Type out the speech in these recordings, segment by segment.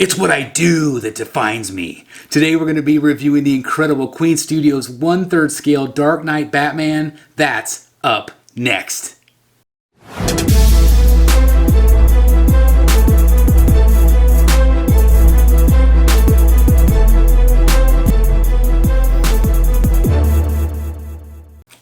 It's what I do that defines me. Today we're going to be reviewing the incredible Queen Studios 1/3 scale Dark Knight Batman. That's up next.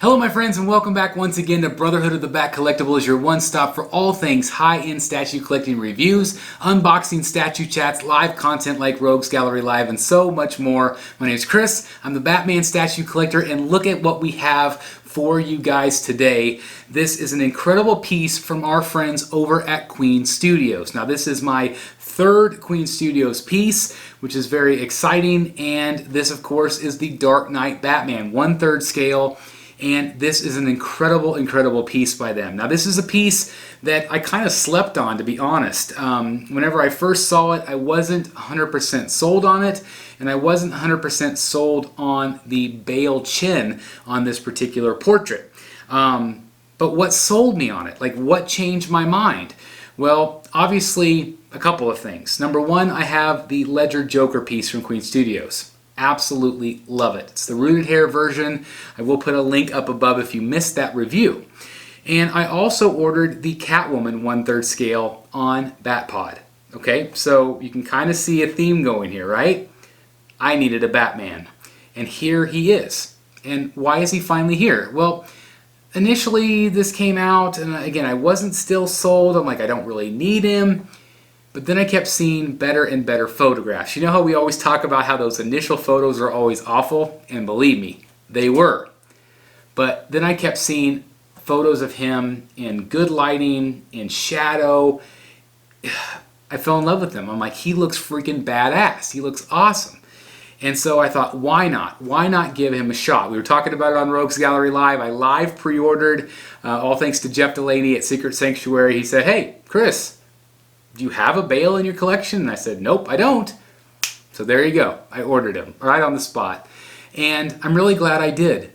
Hello my friends and welcome back once again to Brotherhood of the Bat Collectibles, your one stop for all things high-end statue collecting reviews, unboxing, statue chats, live content like Rogues Gallery Live, and so much more. My name is Chris, I'm the Batman statue collector, and look at what we have for you guys today. This is an incredible piece from our friends over at Queen Studios. Now this is my third Queen Studios piece, which is very exciting, and this of course is the Dark Knight Batman 1/3 scale. And this is an incredible piece by them. Now this is a piece that I kind of slept on, to be honest. Whenever I first saw it, I wasn't 100% sold on it, and I wasn't 100% sold on the Bale chin on this particular portrait. But what sold me on it? Like, what changed my mind? Well, obviously a couple of things. Number one, I have the Ledger Joker piece from Queen Studios. Absolutely love it. It's the rooted hair version. I will put a link up above if you missed that review. And I also ordered the Catwoman 1/3 scale on Batpod. Okay, so you can kind of see a theme going here, right? I needed a Batman. And here he is. And why is he finally here? Well, initially this came out, and again, I wasn't still sold. I'm like, I don't really need him. But then I kept seeing better and better photographs. You know how we always talk about how those initial photos are always awful? And believe me, they were. But then I kept seeing photos of him in good lighting, in shadow. I fell in love with him. I'm like, he looks freaking badass. He looks awesome. And so I thought, why not? Why not give him a shot? We were talking about it on Rogues Gallery Live. I live pre-ordered, all thanks to Jeff Delaney at Secret Sanctuary. He said, hey, Chris, do you have a Bale in your collection? And I said, nope, I don't. So there you go. I ordered him right on the spot. And I'm really glad I did.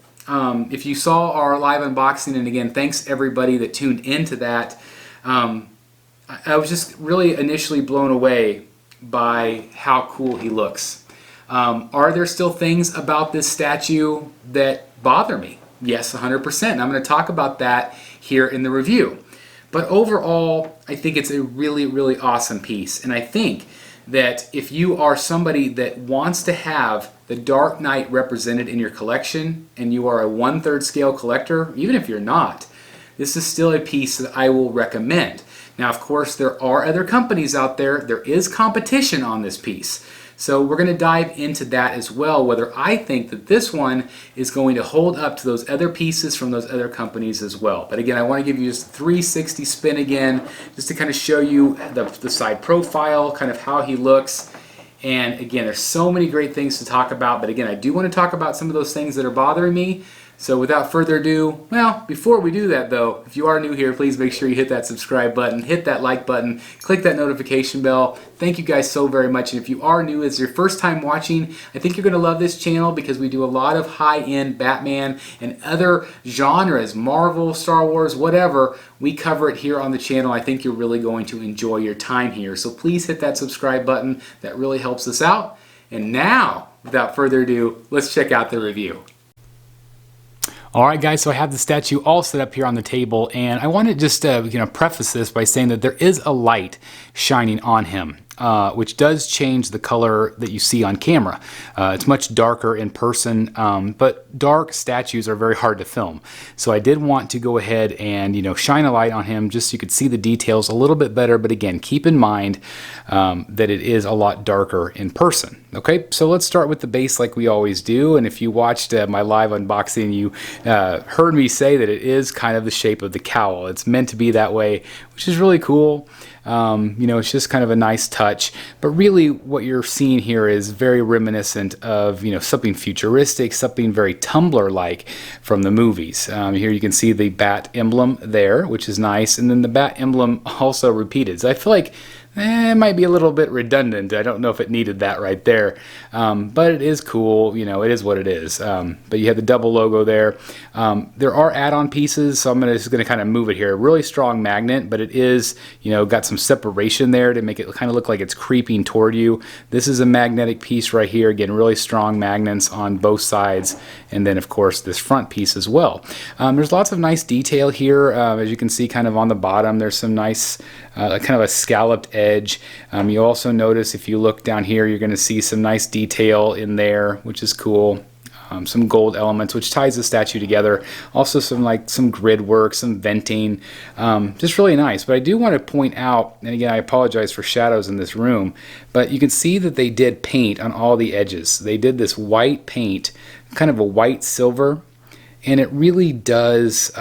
If you saw our live unboxing, and again, thanks everybody that tuned into that, I was just really initially blown away by how cool he looks. Are there still things about this statue that bother me? Yes, 100%. I'm going to talk about that here in the review. But overall, I think it's a really awesome piece. And I think that if you are somebody that wants to have the Dark Knight represented in your collection, and you are a 1/3 scale collector, even if you're not, this is still a piece that I will recommend. Now, of course, there are other companies out there. There is competition on this piece. So we're going to dive into that as well, whether I think that this one is going to hold up to those other pieces from those other companies as well. But again, I want to give you just a 360 spin again, just to kind of show you the side profile, kind of how he looks. And again, there's so many great things to talk about, but again, I do want to talk about some of those things that are bothering me. So without further ado, well, before we do that though, if you are new here, please make sure you hit that subscribe button, hit that like button, click that notification bell. Thank you guys so very much. And if you are new, it's your first time watching, I think you're going to love this channel because we do a lot of high-end Batman and other genres, Marvel, Star Wars, whatever. We cover it here on the channel. I think you're really going to enjoy your time here. So please hit that subscribe button. That really helps us out. And now, without further ado, let's check out the review. Alright guys, so I have the statue all set up here on the table, and I want to just preface this by saying that there is a light shining on him, which does change the color that you see on camera. It's much darker in person, but dark statues are very hard to film. So I did want to go ahead and shine a light on him just so you could see the details a little bit better, but again, keep in mind that it is a lot darker in person. Okay, so let's start with the base like we always do, and if you watched my live unboxing, you heard me say that it is kind of the shape of the cowl. It's meant to be that way, which is really cool. It's just kind of a nice touch, but really what you're seeing here is very reminiscent of, something futuristic, something very Tumblr-like from the movies. Here you can see the bat emblem there, which is nice, and then the bat emblem also repeated. So I feel like It might be a little bit redundant. I don't know if it needed that right there, but it is cool. You know, it is what it is. But you have the double logo there. There are add-on pieces, so I'm just going to kind of move it here. Really strong magnet, but it is, you know, got some separation there to make it kind of look like it's creeping toward you. This is a magnetic piece right here. Again, really strong magnets on both sides, and then of course this front piece as well. There's lots of nice detail here. As you can see, kind of on the bottom, there's some nice kind of a scalloped edge. You also notice if you look down here, you're going to see some nice detail in there, which is cool. Some gold elements, which ties the statue together. Also some grid work, some venting, just really nice. But I do want to point out, and again, I apologize for shadows in this room, but you can see that they did paint on all the edges. They did this white paint, kind of a white silver, and it really does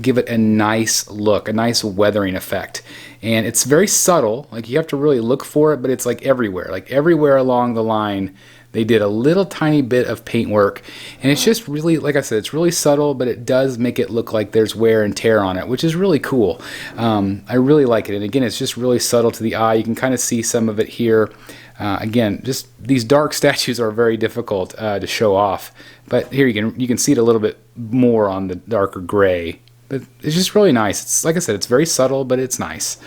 give it a nice look, a nice weathering effect. And it's very subtle, like you have to really look for it, but it's like everywhere along the line they did a little tiny bit of paint work, and it's just really, like I said, it's really subtle, but it does make it look like there's wear and tear on it, which is really cool. I really like it, and again, it's just really subtle to the eye. You can kind of see some of it here. Again, just these dark statues are very difficult to show off, but here you can see it a little bit more on the darker gray. But it's just really nice. It's like I said, it's very subtle, but it's nice.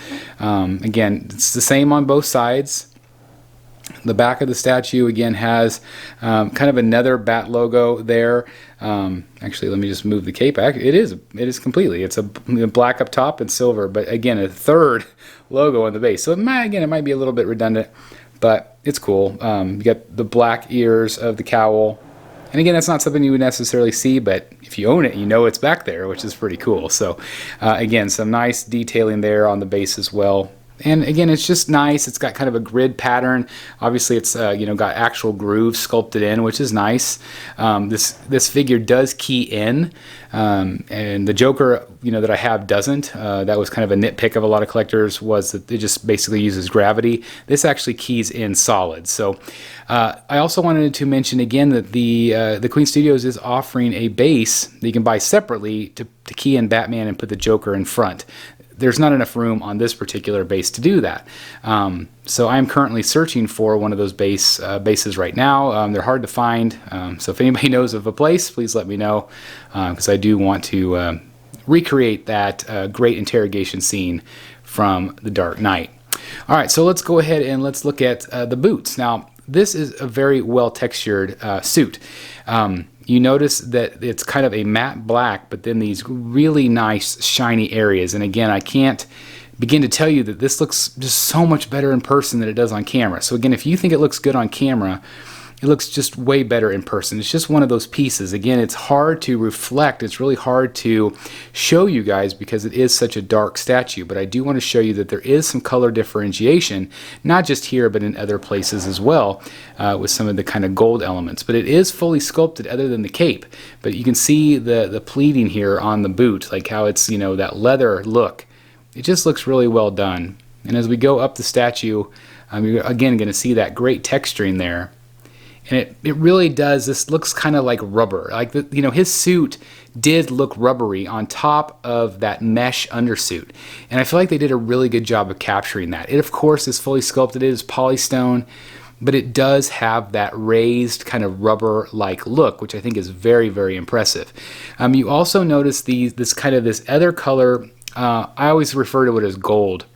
Again, it's the same on both sides. The back of the statue again has kind of another bat logo there. Actually, let me just move the cape back. It is completely. It's a black up top and silver, but again, a third logo on the base. So it might be a little bit redundant, but it's cool. You got the black ears of the cowl. And again, that's not something you would necessarily see, but if you own it, you know it's back there, which is pretty cool. So again, some nice detailing there on the base as well. And again, it's just nice. It's got kind of a grid pattern. Obviously, it's got actual grooves sculpted in, which is nice. This figure does key in, and the Joker, that I have doesn't. That was kind of a nitpick of a lot of collectors, was that it just basically uses gravity. This actually keys in solid. So I also wanted to mention again that the Queen Studios is offering a base that you can buy separately to key in Batman and put the Joker in front. There's not enough room on this particular base to do that. So I'm currently searching for one of those bases right now. They're hard to find. So if anybody knows of a place, please let me know, because I do want to recreate that great interrogation scene from The Dark Knight. All right, so let's go ahead and let's look at the boots. Now, this is a very well textured suit. You notice that it's kind of a matte black, but then these really nice shiny areas. And again, I can't begin to tell you that this looks just so much better in person than it does on camera. So again, if you think it looks good on camera, it looks just way better in person. It's just one of those pieces. Again, it's hard to reflect. It's really hard to show you guys because it is such a dark statue. But I do want to show you that there is some color differentiation, not just here, but in other places as well, with some of the kind of gold elements. But it is fully sculpted other than the cape. But you can see the pleating here on the boot, like how it's, that leather look. It just looks really well done. And as we go up the statue, you're again going to see that great texturing there. And it really does. This looks kind of like rubber. Like his suit did look rubbery on top of that mesh undersuit, and I feel like they did a really good job of capturing that. It of course is fully sculpted. It is polystone, but it does have that raised kind of rubber-like look, which I think is very, very impressive. You also notice this other color. I always refer to it as gold.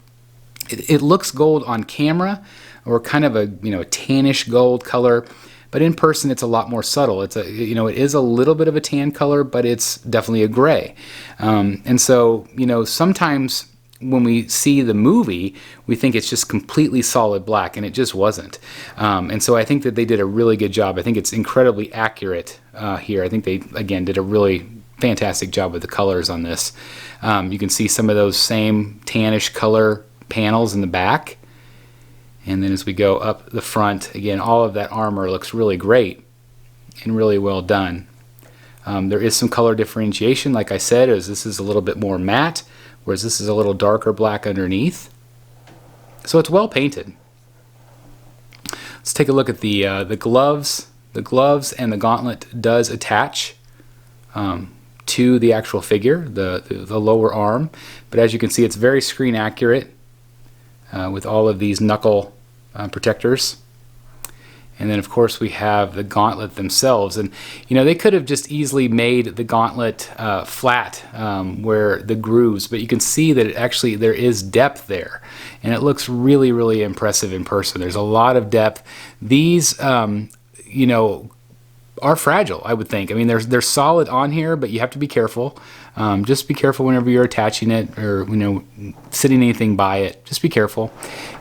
It looks gold on camera, or kind of a tannish gold color. But in person, it's a lot more subtle. It is a little bit of a tan color, but it's definitely a gray. And so, sometimes when we see the movie, we think it's just completely solid black, and it just wasn't. And so I think that they did a really good job. I think it's incredibly accurate here. I think they, again, did a really fantastic job with the colors on this. You can see some of those same tannish color panels in the back. And then as we go up the front, again, all of that armor looks really great and really well done. There is some color differentiation, like I said, as this is a little bit more matte, whereas this is a little darker black underneath. So it's well painted. Let's take a look at the gloves. The gloves and the gauntlet does attach to the actual figure, the lower arm. But as you can see, it's very screen accurate. with all of these knuckle protectors. And then of course we have the gauntlet themselves, and you know, they could have just easily made the gauntlet flat where the grooves, but you can see that it actually, there is depth there, and it looks really, really impressive in person. There's a lot of depth. These you know, are fragile, I would think. I mean, they're solid on here, but you have to be careful. Just be careful whenever you're attaching it, or you know, sitting anything by it. Just be careful.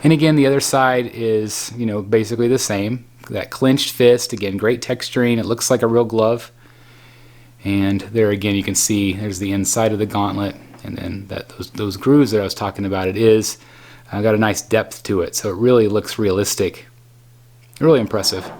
And again, the other side is, you know, basically the same. That clenched fist, again, great texturing. It looks like a real glove. And there again, you can see there's the inside of the gauntlet, and then those grooves that I was talking about. It is got a nice depth to it, so it really looks realistic. Really impressive.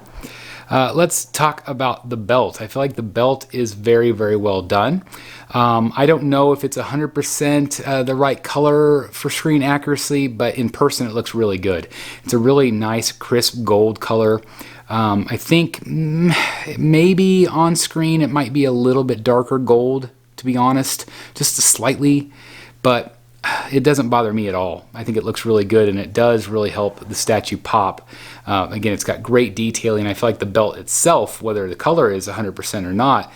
Let's talk about the belt. I feel like the belt is very, very well done. I don't know if it's 100% the right color for screen accuracy, but in person it looks really good. It's a really nice, crisp gold color. I think maybe on screen it might be a little bit darker gold, to be honest, just slightly, but it doesn't bother me at all. I think it looks really good, and it does really help the statue pop. Again, it's got great detailing. I feel like the belt itself, whether the color is 100% or not,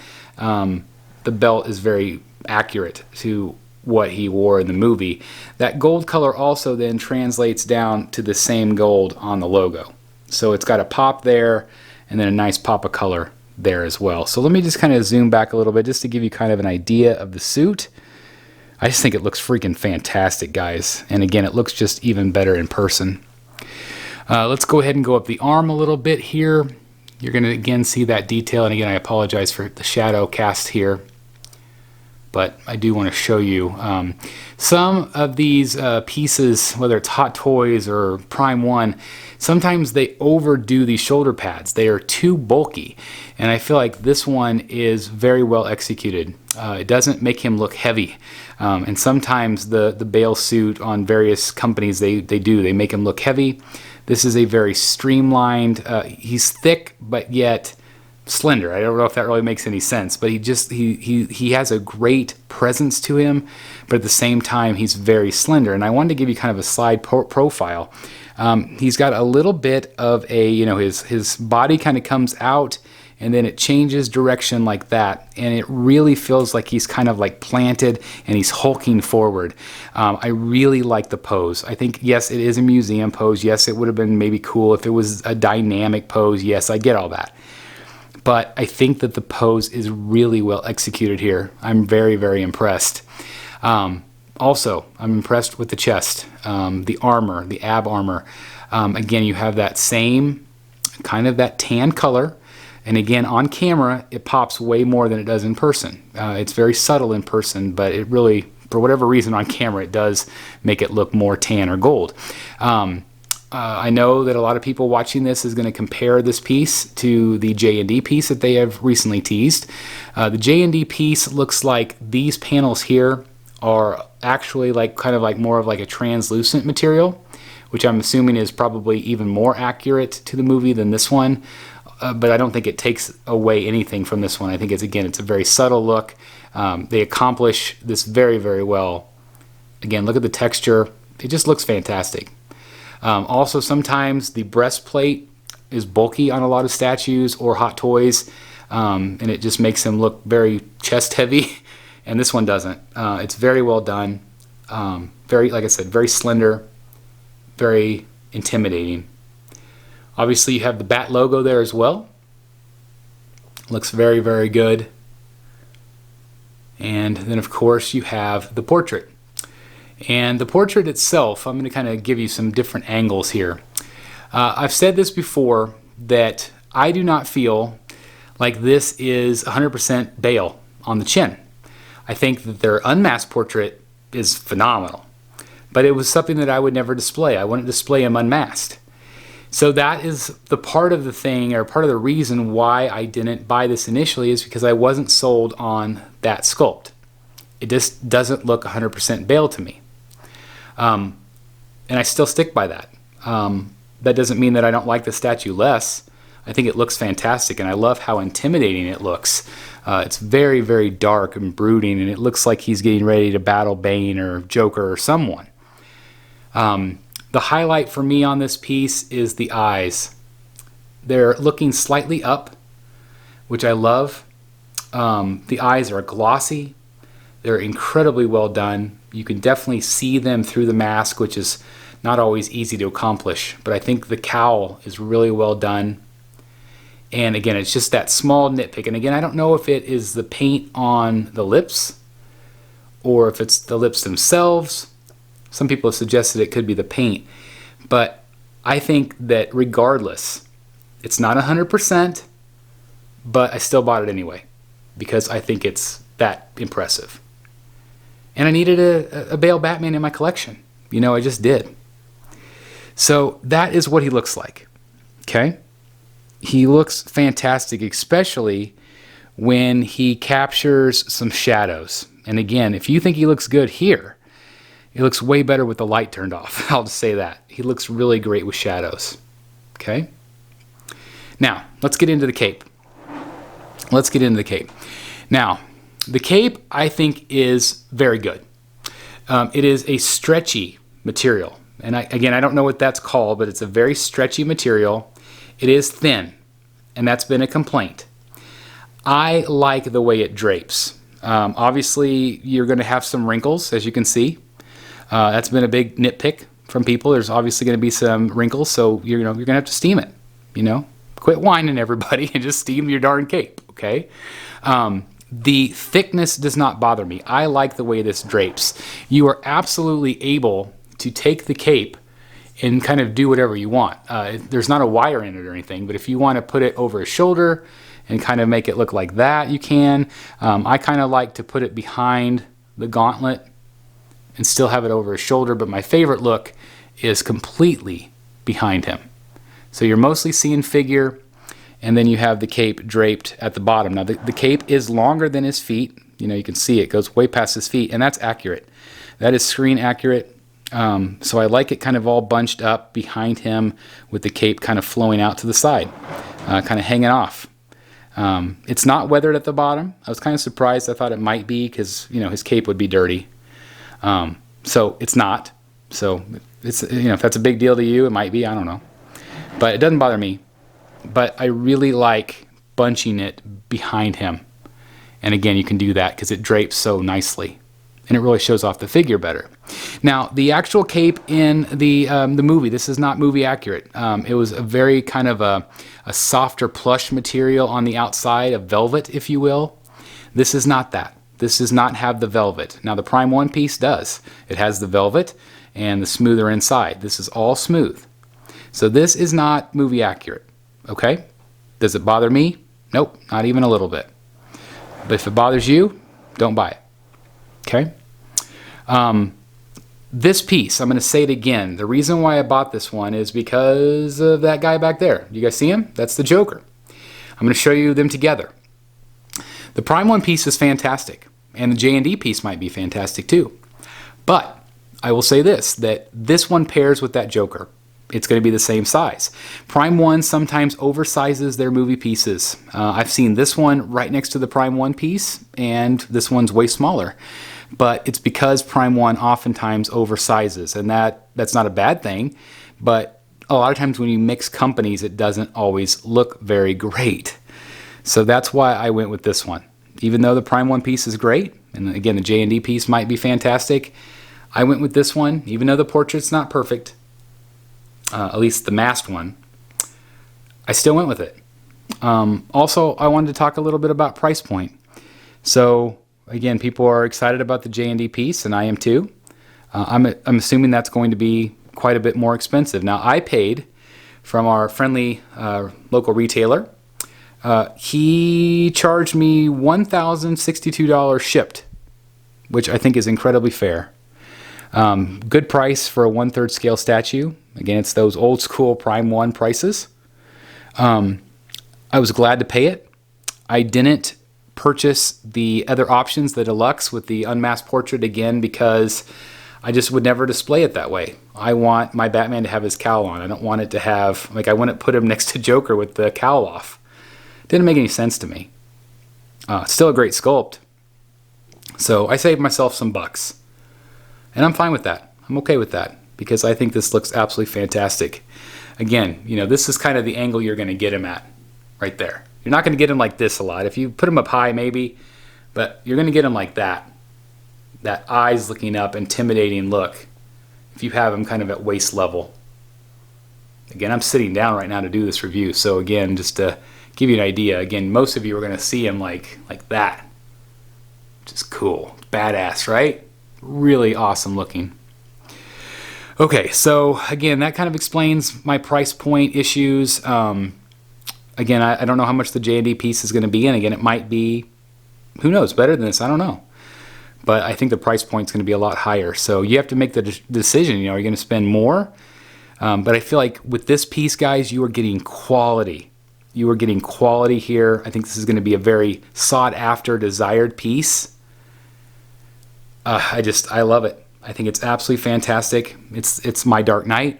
the belt is very accurate to what he wore in the movie. That gold color also then translates down to the same gold on the logo. So it's got a pop there, and then a nice pop of color there as well. So let me just kind of zoom back a little bit just to give you kind of an idea of the suit. I just think it looks freaking fantastic, guys. And again, it looks just even better in person. Let's go ahead and go up the arm a little bit here. You're going to again see that detail. And again, I apologize for the shadow cast here, but I do want to show you some of these pieces, whether it's Hot Toys or Prime One. Sometimes they overdo these shoulder pads. They are too bulky, and I feel like this one is very well executed. It doesn't make him look heavy, and sometimes the Bale suit on various companies, they make him look heavy. This is a very streamlined, he's thick but yet slender. I don't know if that really makes any sense, but he has a great presence to him, but at the same time he's very slender. And I wanted to give you kind of a slide profile. He's got a little bit of a, you know, his body kind of comes out and then it changes direction like that, and it really feels like he's kind of like planted and he's hulking forward. I really like the pose. I think, yes, it is a museum pose. Yes, it would have been maybe cool if it was a dynamic pose. Yes, I get all that. But I think that the pose is really well executed here. I'm very, very impressed. Also, I'm impressed with the chest, the armor, the ab armor. Again, you have that same kind of that tan color. And again, on camera, it pops way more than it does in person. It's very subtle in person, but it really, for whatever reason on camera, it does make it look more tan or gold. I know that a lot of people watching this is going to compare this piece to the J&D piece that they have recently teased. The J&D piece looks like these panels here are actually like kind of like more of like a translucent material, which I'm assuming is probably even more accurate to the movie than this one. But I don't think it takes away anything from this one. I think it's a very subtle look. They accomplish this very, very well. Again, look at the texture. It just looks fantastic. Also, sometimes the breastplate is bulky on a lot of statues or Hot Toys, and it just makes them look very chest heavy, and this one doesn't. It's very well done. Very, like I said, very slender, very intimidating. Obviously, you have the Bat logo there as well. Looks very, very good. And then, of course, you have the portrait. And the portrait itself, I'm going to kind of give you some different angles here. I've said this before, that I do not feel like this is 100% Bale on the chin. I think that their unmasked portrait is phenomenal. But it was something that I would never display. I wouldn't display him unmasked. So that is the part of the thing, or part of the reason why I didn't buy this initially, is because I wasn't sold on that sculpt. It just doesn't look 100% Bale to me. And I still stick by that. That doesn't mean that I don't like the statue less. I think it looks fantastic, and I love how intimidating it looks. It's very, very dark and brooding, and it looks like he's getting ready to battle Bane or Joker or someone. The highlight for me on this piece is the eyes. They're looking slightly up, which I love. The eyes are glossy. They're incredibly well done. You can definitely see them through the mask, which is not always easy to accomplish. But I think the cowl is really well done. And again, it's just that small nitpick. And again, I don't know if it is the paint on the lips or if it's the lips themselves. Some people have suggested it could be the paint. But I think that regardless, it's not 100%, but I still bought it anyway because I think it's that impressive. And I needed a Bale Batman in my collection. You know, I just did. So that is what he looks like. Okay? He looks fantastic, especially when he captures some shadows. And again, if you think he looks good here, he looks way better with the light turned off. I'll just say that. He looks really great with shadows. Okay? Now, let's get into the cape. Now, the cape, I think, is very good. It is a stretchy material. And again, I don't know what that's called, but it's a very stretchy material. It is thin, and that's been a complaint. I like the way it drapes. Obviously, you're going to have some wrinkles, as you can see. That's been a big nitpick from people. There's obviously going to be some wrinkles, so you're going to have to steam it. Quit whining, everybody, and just steam your darn cape, okay? The thickness does not bother me. I like the way this drapes. You are absolutely able to take the cape and kind of do whatever you want. There's not a wire in it or anything, but if you want to put it over his shoulder and kind of make it look like that, you can. I kind of like to put it behind the gauntlet and still have it over his shoulder, but my favorite look is completely behind him. So you're mostly seeing figure, and then you have the cape draped at the bottom. Now the cape is longer than his feet. You can see it goes way past his feet, and that's accurate. That is screen accurate. So I like it kind of all bunched up behind him with the cape kind of flowing out to the side, kind of hanging off. It's not weathered at the bottom. I was kind of surprised. I thought it might be because, his cape would be dirty. So it's not. So it's, if that's a big deal to you, it might be. I don't know. But it doesn't bother me. But I really like bunching it behind him. And again, you can do that because it drapes so nicely. And it really shows off the figure better. Now, the actual cape in the movie, this is not movie accurate. It was a very kind of a softer plush material on the outside, a velvet, if you will. This is not that. This does not have the velvet. Now, the Prime 1 piece does. It has the velvet and the smoother inside. This is all smooth. So this is not movie accurate, okay? Does it bother me? Nope, not even a little bit. But if it bothers you, don't buy it. Okay. This piece, I'm going to say it again. The reason why I bought this one is because of that guy back there. You guys see him? That's the Joker. I'm going to show you them together. The Prime 1 piece is fantastic, and the J&D piece might be fantastic too. But I will say this, that this one pairs with that Joker. It's going to be the same size. Prime 1 sometimes oversizes their movie pieces. I've seen this one right next to the Prime 1 piece, and this one's way smaller. But it's because Prime 1 oftentimes oversizes, and that's not a bad thing, but a lot of times when you mix companies, it doesn't always look very great. So that's why I went with this one. Even though the Prime 1 piece is great, and again, the J&D piece might be fantastic, I went with this one, even though the portrait's not perfect, at least the masked one, I still went with it. Also, I wanted to talk a little bit about price point. So, again, people are excited about the J&D piece, and I am too. I'm assuming that's going to be quite a bit more expensive. Now, I paid from our friendly local retailer. He charged me $1,062 shipped, which I think is incredibly fair. Good price for a 1/3 scale statue. Again, it's those old school Prime 1 prices. I was glad to pay it. I didn't purchase the other options, the deluxe with the unmasked portrait, again, because I just would never display it that way. I want my Batman to have his cowl on. I don't want it to have, I wouldn't put him next to Joker with the cowl off. Didn't make any sense to me. Still a great sculpt. So I saved myself some bucks. And I'm fine with that. I'm okay with that. because I think this looks absolutely fantastic. Again, you know, this is kind of the angle you're going to get him at right there. You're not going to get him like this a lot. If you put him up high, maybe, but you're going to get him like that. That eyes looking up, intimidating look. If you have him kind of at waist level. Again, I'm sitting down right now to do this review, so again, just to give you an idea, again, most of you are going to see him like that. Which is cool. Badass, right? Really awesome looking. Okay, so again, that kind of explains my price point issues. Again, I don't know how much the J&D piece is going to be, and again, it might be, who knows, better than this, I don't know. But I think the price point is going to be a lot higher. So you have to make the decision, you know, are you going to spend more? But I feel like with this piece, guys, you are getting quality. You are getting quality here. I think this is going to be a very sought after, desired piece. I love it. I think it's absolutely fantastic. It's my Dark Knight.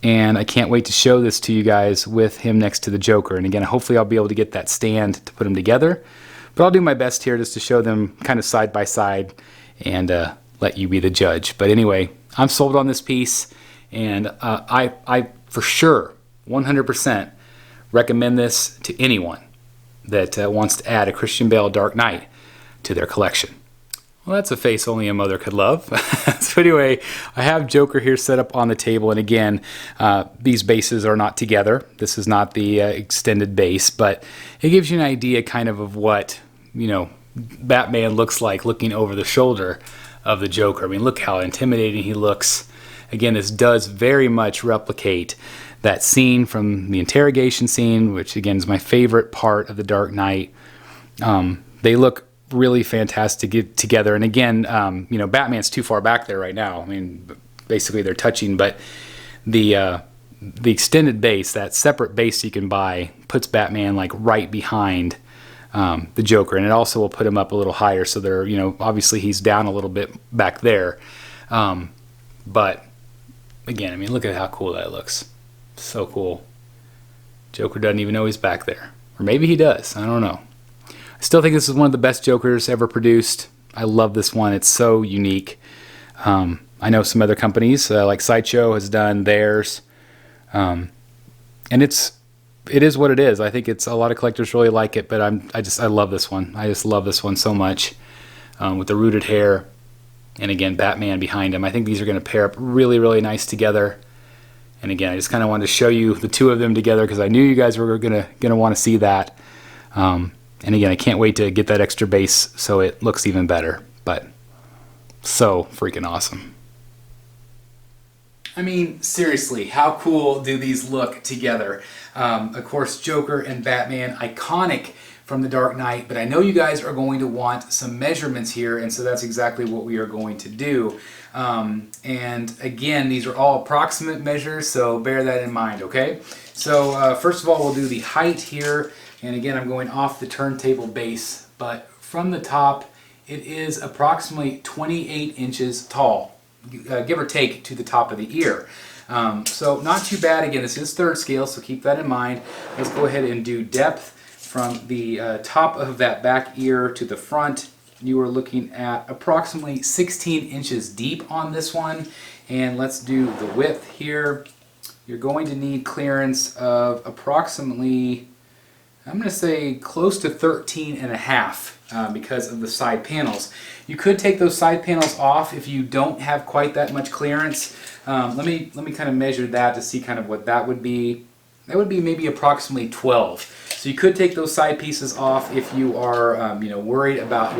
And I can't wait to show this to you guys with him next to the Joker. And again, hopefully I'll be able to get that stand to put them together. But I'll do my best here just to show them kind of side by side and let you be the judge. But anyway, I'm sold on this piece. And I for sure, 100% recommend this to anyone that wants to add a Christian Bale Dark Knight to their collection. Well, that's a face only a mother could love. So anyway, I have Joker here set up on the table, and again, these bases are not together. This is not the extended base, but it gives you an idea kind of what, you know, Batman looks like looking over the shoulder of the Joker. I mean, look how intimidating he looks. Again, this does very much replicate that scene from the interrogation scene, which again is my favorite part of the Dark Knight. They look really fantastic to get together, and again, you know, Batman's too far back there right now. I mean, basically they're touching, but the extended base, that separate base you can buy, puts Batman like right behind the Joker, and it also will put him up a little higher, so they're, you know, obviously he's down a little bit back there, but again, I mean, look at how cool that looks. So cool. Joker doesn't even know he's back there, or maybe he does. I don't know. I still think this is one of the best Jokers ever produced. I love this one. It's so unique. I know some other companies like Sideshow has done theirs, and it is what it is. I think it's a lot of collectors really like it, but I love this one. I just love this one so much, with the rooted hair, and again, Batman behind him. I think these are going to pair up really, really nice together. And again, I just kind of wanted to show you the two of them together because I knew you guys were gonna want to see that. And again, I can't wait to get that extra base so it looks even better. But so freaking awesome. I mean, seriously, how cool do these look together? Of course, Joker and Batman, iconic from the Dark Knight, but I know you guys are going to want some measurements here, and so that's exactly what we are going to do. And again, these are all approximate measures, so bear that in mind, okay? So first of all, we'll do the height here. And again, I'm going off the turntable base, but from the top, it is approximately 28 inches tall, give or take to the top of the ear. So not too bad. Again, this is third scale, so keep that in mind. Let's go ahead and do depth from the top of that back ear to the front. You are looking at approximately 16 inches deep on this one. And let's do the width here. You're going to need clearance of approximately, I'm going to say close to 13 and a half because of the side panels. You could take those side panels off if you don't have quite that much clearance. Let me kind of measure that to see kind of what that would be. That would be maybe approximately 12. So you could take those side pieces off if you are you know, worried about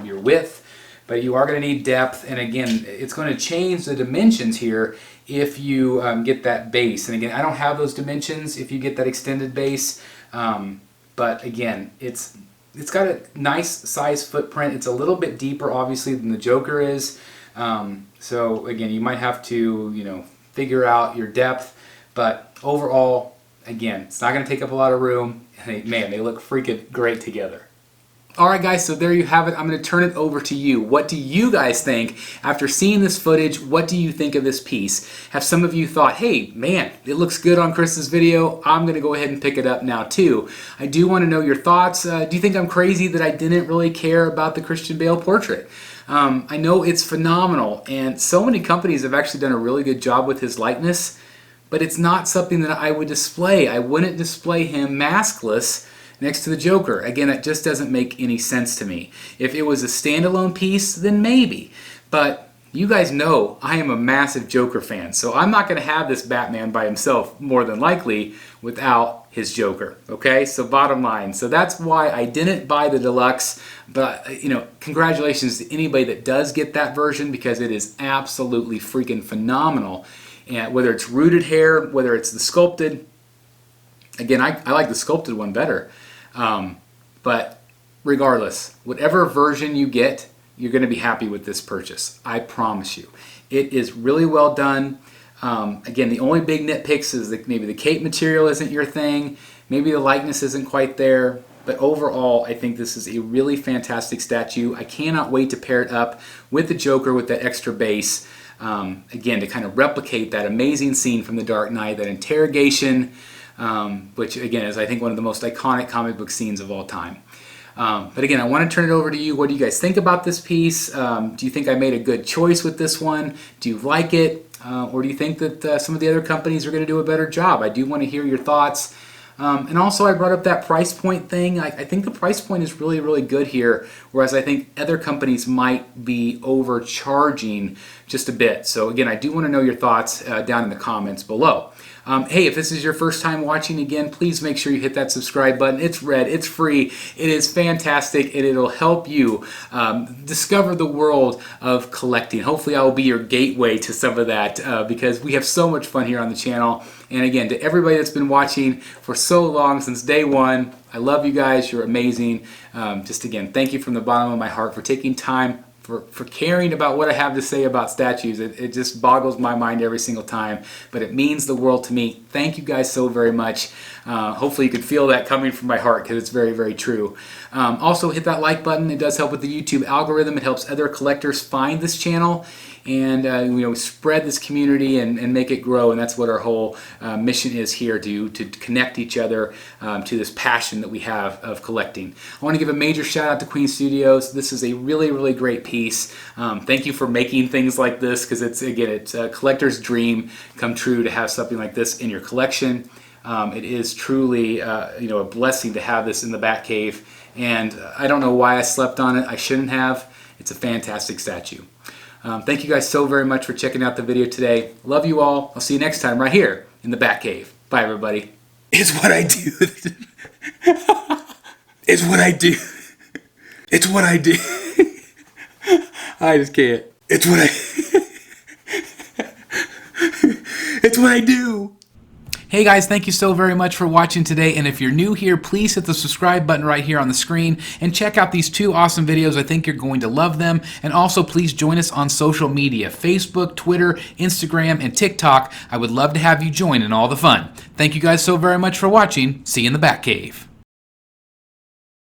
your width, but you are going to need depth. And again, it's going to change the dimensions here if you get that base. And again, I don't have those dimensions if you get that extended base. But again, it's got a nice size footprint. It's a little bit deeper, obviously, than the Joker is. So again, you might have to, you know, figure out your depth. But overall, again, it's not going to take up a lot of room. And man, they look freaking great together. Alright guys, so there you have it. I'm going to turn it over to you. What do you guys think? After seeing this footage, what do you think of this piece? Have some of you thought, hey, man, it looks good on Chris's video. I'm going to go ahead and pick it up now too. I do want to know your thoughts. Do you think I'm crazy that I didn't really care about the Christian Bale portrait? I know it's phenomenal, and so many companies have actually done a really good job with his likeness, but it's not something that I would display. I wouldn't display him maskless next to the Joker. Again, that just doesn't make any sense to me. If it was a standalone piece, then maybe. But you guys know I am a massive Joker fan, so I'm not going to have this Batman by himself, more than likely, without his Joker. Okay, so bottom line. So that's why I didn't buy the deluxe, but you know, congratulations to anybody that does get that version, because it is absolutely freaking phenomenal. And whether it's rooted hair, whether it's the sculpted, again, I like the sculpted one better. But regardless, whatever version you get, you're going to be happy with this purchase. I promise you. It is really well done. Again, the only big nitpicks is that maybe the cape material isn't your thing. Maybe the likeness isn't quite there. But overall, I think this is a really fantastic statue. I cannot wait to pair it up with the Joker with that extra base. Again, to kind of replicate that amazing scene from The Dark Knight, that interrogation, which again is, I think, one of the most iconic comic book scenes of all time. But again, I want to turn it over to you. What do you guys think about this piece? Do you think I made a good choice with this one? Do you like it? Or do you think that some of the other companies are going to do a better job? I do want to hear your thoughts. And also, I brought up that price point thing. I think the price point is really, really good here, whereas I think other companies might be overcharging just a bit. So again, I do want to know your thoughts down in the comments below. Hey, if this is your first time watching, again, please make sure you hit that subscribe button. It's red, it's free, it is fantastic, and it'll help you discover the world of collecting. Hopefully I will be your gateway to some of that, because we have so much fun here on the channel. And again, to everybody that's been watching for so long, since day one, I love you guys, you're amazing. Just again, thank you from the bottom of my heart for taking time, for caring about what I have to say about statues. It just boggles my mind every single time, but it means the world to me. Thank you guys so very much. Hopefully you can feel that coming from my heart, because it's very, very true. Also, hit that like button. It does help with the YouTube algorithm. It helps other collectors find this channel and you know, spread this community and make it grow. And that's what our whole mission is here, to connect each other to this passion that we have of collecting. I want to give a major shout out to Queen Studios. This is a really, really great piece. Thank you for making things like this, because it's a collector's dream come true to have something like this in your collection. It is truly you know, a blessing to have this in the Batcave, and I don't know why I slept on it. I shouldn't have. It's a fantastic statue. Thank you guys so very much for checking out the video today. Love you all. I'll see you next time right here in the Batcave. Bye, everybody. It's what I do. It's what I do. It's what I do. I just can't. It's what It's what I do. Hey guys, thank you so very much for watching today, and if you're new here, please hit the subscribe button right here on the screen and check out these two awesome videos. I think you're going to love them. And also, please join us on social media: Facebook, Twitter, Instagram, and TikTok. I would love to have you join in all the fun. Thank you guys so very much for watching. See you in the Batcave.